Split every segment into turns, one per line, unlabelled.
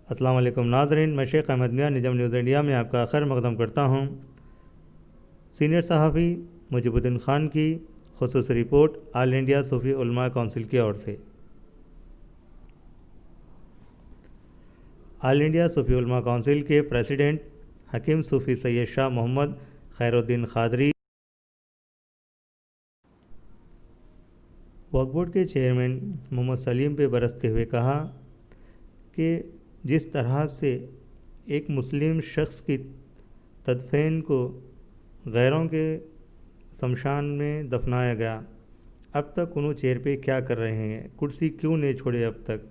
السلام علیکم ناظرین، میں شیخ احمد میاں نجم نیوز انڈیا میں آپ کا خیر مقدم کرتا ہوں۔ سینئر صحافی مجیب الدین خان کی خصوصی رپورٹ آل انڈیا صوفی علماء کونسل کی اور سے۔ آل انڈیا صوفی علماء کونسل کے پریزیڈنٹ حکیم صوفی سید شاہ محمد خیر الدین قادری، وقف بورڈ کے چیئرمین محمد سلیم پہ برستے ہوئے کہا کہ جس طرح سے ایک مسلم شخص کی تدفین کو غیروں کے شمشان میں دفنایا گیا، اب تک انہوں چیئر پہ کیا کر رہے ہیں؟ کرسی کیوں نہیں چھوڑے؟ اب تک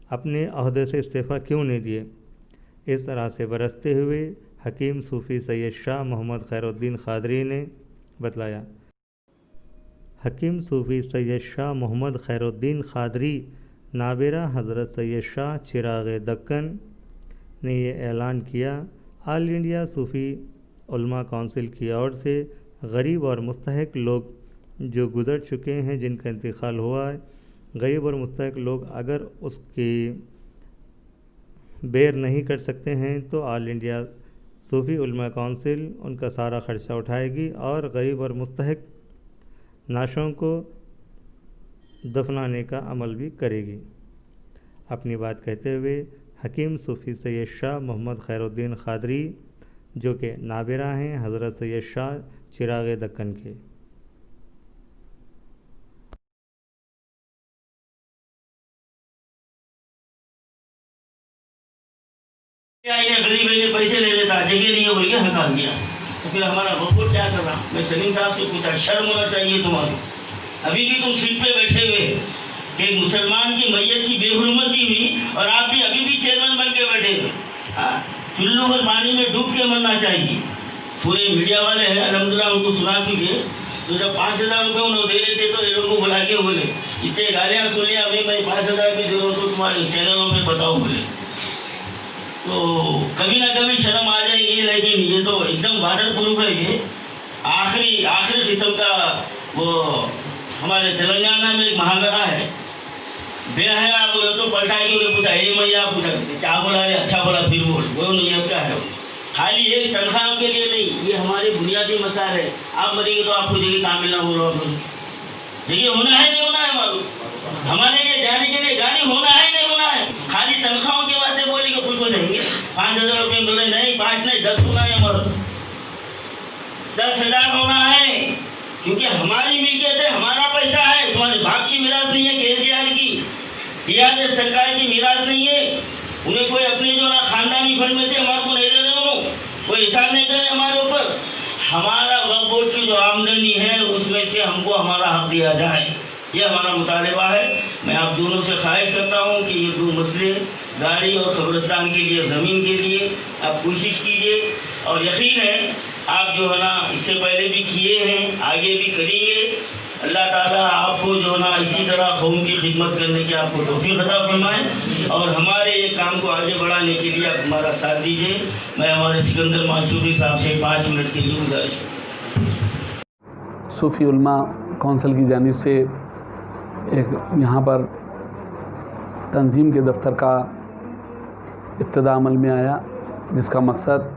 اپنے عہدے سے استعفیٰ کیوں نہیں دیے؟ اس طرح سے برستے ہوئے حکیم صوفی سید شاہ محمد خیر الدین قادری نے بتلایا۔ حکیم صوفی سید شاہ محمد خیر الدین قادری نابیرہ حضرت سید شاہ چراغ دکن نے یہ اعلان کیا۔ آل انڈیا صوفی علماء کونسل کی اور سے غریب اور مستحق لوگ جو گزر چکے ہیں، جن کا انتقال ہوا ہے، غریب اور مستحق لوگ اگر اس کی بیر نہیں کر سکتے ہیں تو آل انڈیا صوفی علماء کونسل ان کا سارا خرچہ اٹھائے گی اور غریب اور مستحق نعشوں کو دفنانے کا عمل بھی کرے گی۔ اپنی بات کہتے ہوئے حکیم صوفی سید شاہ محمد خیر الدین قادری، جو کہ نابیرہ ہیں حضرت سید شاہ چراغ دکن کے،
غریب نے پیسے لے لیتا، جگہ نہیں ہے بول کے ہٹا دیا، تو پھر ہمارا وقف کیا کر رہا؟ میں سلیم صاحب سے پوچھا، شرم ہونا چاہیے تمہاری، ابھی بھی تم سیٹ پہ بیٹھے ہوئے کہ مسلمان کی میت کی بے حرمتی ہوئی اور آپ بھی ابھی بھی چیئرمین بن کے بیٹھے ہوئے۔ چلو اور پانی میں ڈوب کے مرنا چاہیے۔ پورے میڈیا والے ہیں الحمدللہ، ان کو سنا چکے، تو جب 5,000 روپے انہوں دے رہے تھے تو یہ لوگوں کو بلا کے بولے اتنے گالیاں سن لیا، ابھی میں 5,000 بھی دے رہا ہوں تو تمہارے چینلوں میں بتاؤ بولے، تو کبھی نہ کبھی شرم آ جائے گی۔ لیکن یہ تو ایک دم وارڈ پروف ہے کہ آخری قسم کا وہ ہمارے تلنگانہ میں ایک محاورہ ہے، بے حیا بولے تو پلٹا کے انہیں پوچھا، اے میاں پوچھا کیا بولا رہے؟ اچھا بولا، پھر بول وہ نہیں اب کیا ہے؟ خالی ایک تنخواہ کے لیے نہیں، یہ ہمارے بنیادی مسائل ہے۔ آپ مریں گے تو آپ کو جگہ کام ملنا، بولو جگہ ہونا ہے نہیں ہونا ہے، معلوم ہمارے لیے جانے کے لیے گاڑی ہونا ہے نہیں ہونا ہے۔ خالی تنخواہوں کے واسطے بولے کہ خوش ہو جائیں گے، 5,000 روپے بولے نہیں، 5 نہیں 10 ہونا ہے، ہمارا 10,000 ہونا ہے، کیونکہ ہماری ملکیت ہے، ہمارا پیسہ ہے، تمہارے باپ کی میراث نہیں ہے، KCR کی ریاست سرکار کی میراث نہیں ہے۔ انہیں کوئی اپنے جو نا خاندانی فنڈ میں سے ہمارے کو نہیں دے رہے، انہوں کوئی احسان نہیں کرے ہمارے اوپر۔ ہمارا وقف بورڈ کی جو آمدنی ہے اس میں سے ہم کو ہمارا حق دیا جائے، یہ ہمارا مطالبہ ہے۔ میں آپ دونوں سے خواہش کرتا ہوں کہ یہ دو مسئلے، گاڑی اور قبرستان کے لیے زمین کے لیے آپ کوشش کیجیے، اور یقین ہے آپ جو ہے نا اس سے پہلے بھی کیے ہیں، آگے بھی کریں گے۔ اللہ تعالیٰ آپ کو جو ہے نا اسی طرح قوم کی خدمت کرنے کی آپ کو توفیق عطا فرمائے، اور ہمارے یہ کام کو آگے بڑھانے کے لیے آپ ہمارا ساتھ دیجیے۔ میں ہمارے سکندر معصومی صاحب سے 5 منٹ کے لیے گزارش کرتا ہوں۔
صوفی علماء کونسل کی جانب سے ایک یہاں پر تنظیم کے دفتر کا ابتدا عمل میں آیا، جس کا مقصد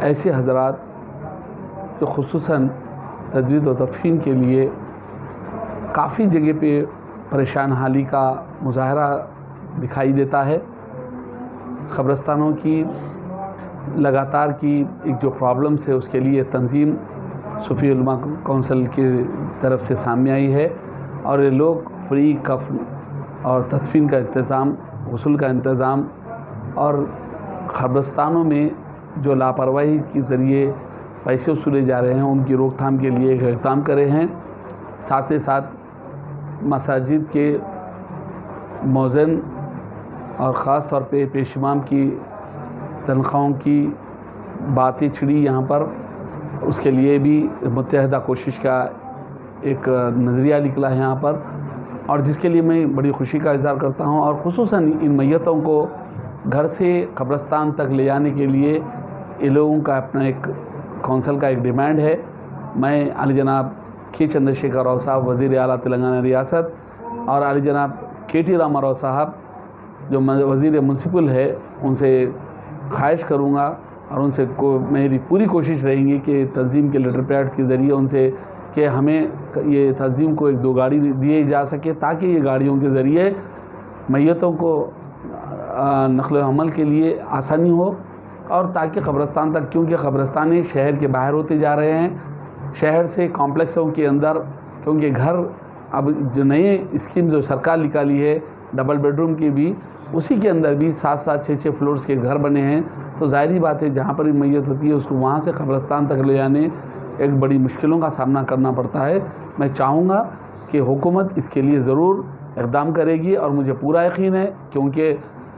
ایسے حضرات جو خصوصاً تجوید و تدفین کے لیے کافی جگہ پہ پریشان حالی کا مظاہرہ دکھائی دیتا ہے، قبرستانوں کی لگاتار کی ایک جو پرابلمس ہے اس کے لیے تنظیم صوفی علماء کونسل کی طرف سے سامنے آئی ہے، اور یہ لوگ فری کفن اور تدفین کا انتظام، غسل کا انتظام، اور قبرستانوں میں جو لاپرواہی کے ذریعے پیسے وصولے جا رہے ہیں ان کی روک تھام کے لیے ایک اقدام کرے ہیں۔ ساتھ ہی ساتھ مساجد کے مؤذن اور خاص طور پہ پیش امام کی تنخواہوں کی باتیں چھڑی یہاں پر، اس کے لیے بھی متحدہ کوشش کا ایک نظریہ نکلا ہے یہاں پر، اور جس کے لیے میں بڑی خوشی کا اظہار کرتا ہوں۔ اور خصوصاً ان میتوں کو گھر سے قبرستان تک لے جانے کے لیے ان لوگوں کا اپنا ایک کونسل کا ایک ڈیمانڈ ہے۔ میں علی جناب کے چندر شیکھر راؤ صاحب وزیر اعلیٰ تلنگانہ ریاست اور علی جناب کے ٹی راما راؤ صاحب جو وزیر منسپل ہے ان سے خواہش کروں گا اور ان سے میری پوری کوشش رہیں گی کہ تنظیم کے لیٹر پیڈس کے ذریعے ان سے کہ ہمیں یہ تنظیم کو 1-2 گاڑی دیے جا سکے تاکہ یہ گاڑیوں کے ذریعے میتوں کو نقل و حمل کے لیے آسانی ہو اور تاکہ قبرستان تک، کیونکہ قبرستانیں شہر کے باہر ہوتے جا رہے ہیں، شہر سے کمپلیکسوں کے اندر، کیونکہ گھر اب جو نئی اسکیم جو سرکار نکالی ہے ڈبل بیڈ روم کی بھی، اسی کے اندر بھی 7-7 6-6 فلورز کے گھر بنے ہیں، تو ظاہری بات ہے جہاں پر بھی میت ہوتی ہے اس کو وہاں سے قبرستان تک لے جانے ایک بڑی مشکلوں کا سامنا کرنا پڑتا ہے۔ میں چاہوں گا کہ حکومت اس کے لیے ضرور اقدام کرے گی، اور مجھے پورا یقین ہے کیونکہ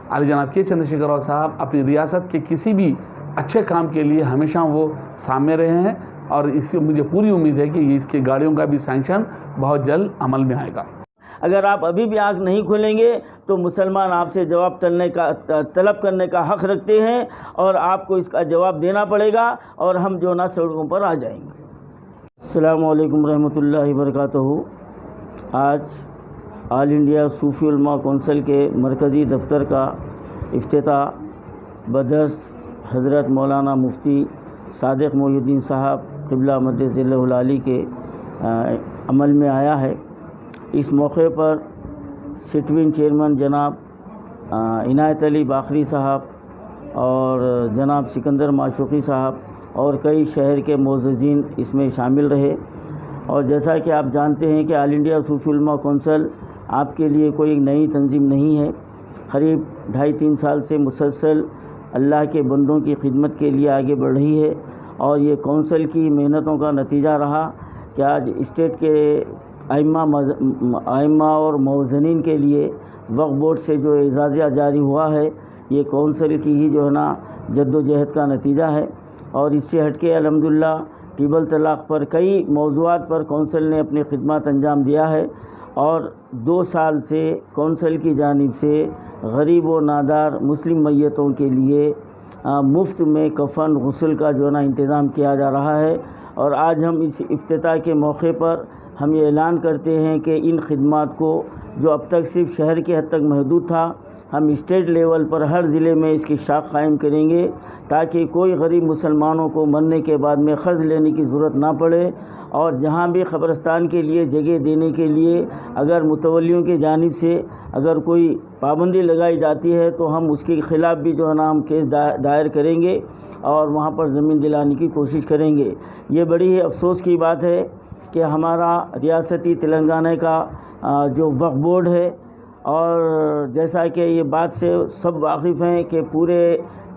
عالی جناب کے چندرشیکھر راؤ صاحب اپنی ریاست کے کسی بھی اچھے کام کے لیے ہمیشہ وہ سامنے رہے ہیں، اور اس سے مجھے پوری امید ہے کہ اس کی گاڑیوں کا بھی سینکشن بہت جلد عمل میں آئے گا۔
اگر آپ ابھی بھی آنکھ نہیں کھولیں گے تو مسلمان آپ سے جواب طلب کرنے کا حق رکھتے ہیں، اور آپ کو اس کا جواب دینا پڑے گا، اور ہم جو نا سڑکوں پر آ جائیں گے۔ السلام علیکم رحمۃ اللہ وبرکاتہ۔ آج آل انڈیا صوفی علماء کونسل کے مرکزی دفتر کا افتتاح بدرس حضرت مولانا مفتی صادق محی الدین صاحب قبلہ مدث ظلہ العالی کے عمل میں آیا ہے۔ اس موقع پر سٹوین چیئرمین جناب عنایت علی باقری صاحب اور جناب سکندر معشوقی صاحب اور کئی شہر کے معززین اس میں شامل رہے۔ اور جیسا کہ آپ جانتے ہیں کہ آل انڈیا صوفی علماء کونسل آپ کے لیے کوئی نئی تنظیم نہیں ہے، قریب 2.5-3 سال سے مسلسل اللہ کے بندوں کی خدمت کے لیے آگے بڑھ رہی ہے، اور یہ کونسل کی محنتوں کا نتیجہ رہا کہ آج اسٹیٹ کے ائمہ اور موزنین کے لیے وقف بورڈ سے جو اعزازیہ جاری ہوا ہے، یہ کونسل کی ہی جو ہے نا جد و جہد کا نتیجہ ہے۔ اور اس سے ہٹ کے الحمدللہ ٹیبل طلاق پر کئی موضوعات پر کونسل نے اپنی خدمات انجام دیا ہے، اور 2 سال سے کونسل کی جانب سے غریب و نادار مسلم میتوں کے لیے مفت میں کفن غسل کا جو ہے نا انتظام کیا جا رہا ہے۔ اور آج ہم اس افتتاح کے موقع پر ہم یہ اعلان کرتے ہیں کہ ان خدمات کو جو اب تک صرف شہر کے حد تک محدود تھا، ہم اسٹیٹ لیول پر ہر ضلع میں اس کی شاخ قائم کریں گے، تاکہ کوئی غریب مسلمانوں کو مرنے کے بعد میں قرض لینے کی ضرورت نہ پڑے۔ اور جہاں بھی قبرستان کے لیے جگہ دینے کے لیے اگر متولیوں کی جانب سے اگر کوئی پابندی لگائی جاتی ہے تو ہم اس کے خلاف بھی جو ہے نا ہم کیس دائر کریں گے اور وہاں پر زمین دلانے کی کوشش کریں گے۔ یہ بڑی ہی افسوس کی بات ہے کہ ہمارا ریاستی تلنگانہ کا جو وقف بورڈ ہے، اور جیسا کہ یہ بات سے سب واقف ہیں کہ پورے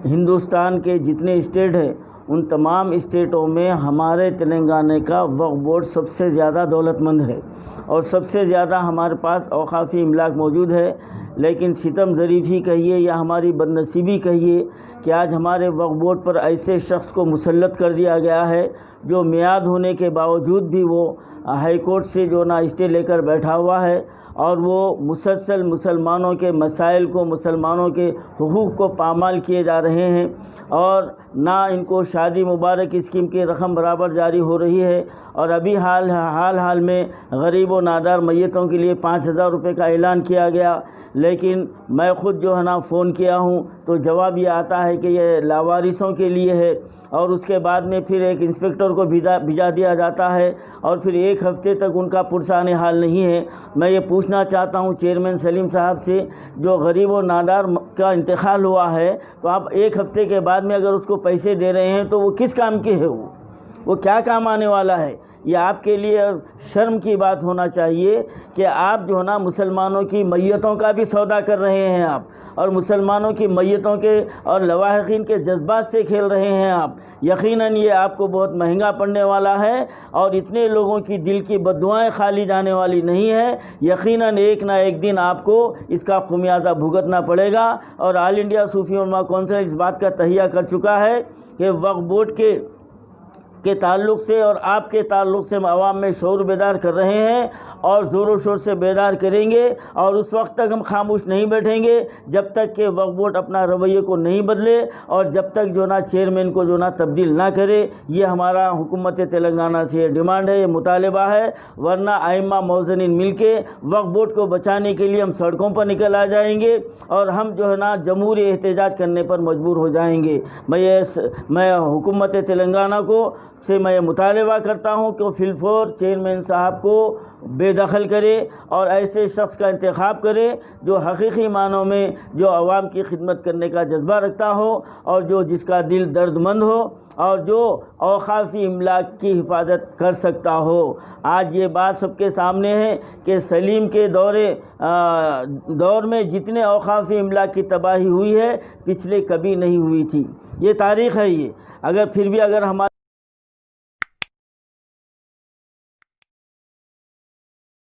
ہندوستان کے جتنے اسٹیٹ ہیں ان تمام اسٹیٹوں میں ہمارے تلنگانہ کا وقف بورڈ سب سے زیادہ دولت مند ہے، اور سب سے زیادہ ہمارے پاس اوقافی املاک موجود ہے۔ لیکن ستم ظریفی کہیے یا ہماری بدنصیبی کہیے کہ آج ہمارے وقف بورڈ پر ایسے شخص کو مسلط کر دیا گیا ہے جو میعاد ہونے کے باوجود بھی وہ ہائی کورٹ سے جو نا اسٹے لے کر بیٹھا ہوا ہے، اور وہ مسلسل مسلمانوں کے مسائل کو، مسلمانوں کے حقوق کو پامال کیے جا رہے ہیں، اور نہ ان کو شادی مبارک اسکیم کی رقم برابر جاری ہو رہی ہے۔ اور ابھی حال میں غریب و نادار میتوں کے لیے 5,000 روپے کا اعلان کیا گیا، لیکن میں خود جو ہے نا فون کیا ہوں تو جواب یہ آتا ہے کہ یہ لاوارثوں کے لیے ہے، اور اس کے بعد میں پھر ایک انسپکٹر کو بھیجا دیا جاتا ہے، اور پھر 1 ہفتے تک ان کا پرسان حال نہیں ہے۔ میں یہ پوچھنا چاہتا ہوں چیئرمین سلیم صاحب سے، جو غریب و نادار کا انتقال ہوا ہے تو آپ 1 ہفتے کے بعد میں اگر اس کو پیسے دے رہے ہیں تو وہ کس کام کی ہے؟ وہ کیا کام آنے والا ہے؟ یہ آپ کے لیے شرم کی بات ہونا چاہیے کہ آپ جو ہے نا مسلمانوں کی میتوں کا بھی سودا کر رہے ہیں آپ، اور مسلمانوں کی میتوں کے اور لواحقین کے جذبات سے کھیل رہے ہیں آپ۔ یقیناً یہ آپ کو بہت مہنگا پڑنے والا ہے، اور اتنے لوگوں کی دل کی بددعائیں خالی جانے والی نہیں ہے۔ یقیناً ایک نہ ایک دن آپ کو اس کا خمیازہ بھگتنا پڑے گا، اور آل انڈیا صوفی علماء کونسل اس بات کا تہیہ کر چکا ہے کہ وقف بورڈ کے تعلق سے اور آپ کے تعلق سے عوام میں شعور بیدار کر رہے ہیں، اور زور و شور سے بیدار کریں گے، اور اس وقت تک ہم خاموش نہیں بیٹھیں گے جب تک کہ وقف بورڈ اپنا رویے کو نہیں بدلے، اور جب تک جو نا چیئرمین کو جو نا تبدیل نہ کرے۔ یہ ہمارا حکومت تلنگانہ سے یہ ڈیمانڈ ہے، یہ مطالبہ ہے، ورنہ ائمہ موذنین مل کے وقف بورڈ کو بچانے کے لیے ہم سڑکوں پر نکل آ جائیں گے، اور ہم جو ہے نا جمہوری احتجاج کرنے پر مجبور ہو جائیں گے۔ میں حکومت تلنگانہ سے میں مطالبہ کرتا ہوں کہ فی الفور چیئرمین صاحب کو بے دخل کرے اور ایسے شخص کا انتخاب کرے جو حقیقی معنوں میں جو عوام کی خدمت کرنے کا جذبہ رکھتا ہو، اور جس کا دل درد مند ہو، اور جو اوقافی املاک کی حفاظت کر سکتا ہو۔ آج یہ بات سب کے سامنے ہے کہ سلیم کے دور میں جتنے اوقافی املاک کی تباہی ہوئی ہے پچھلے کبھی نہیں ہوئی تھی، یہ تاریخ ہے۔ یہ اگر ہمارے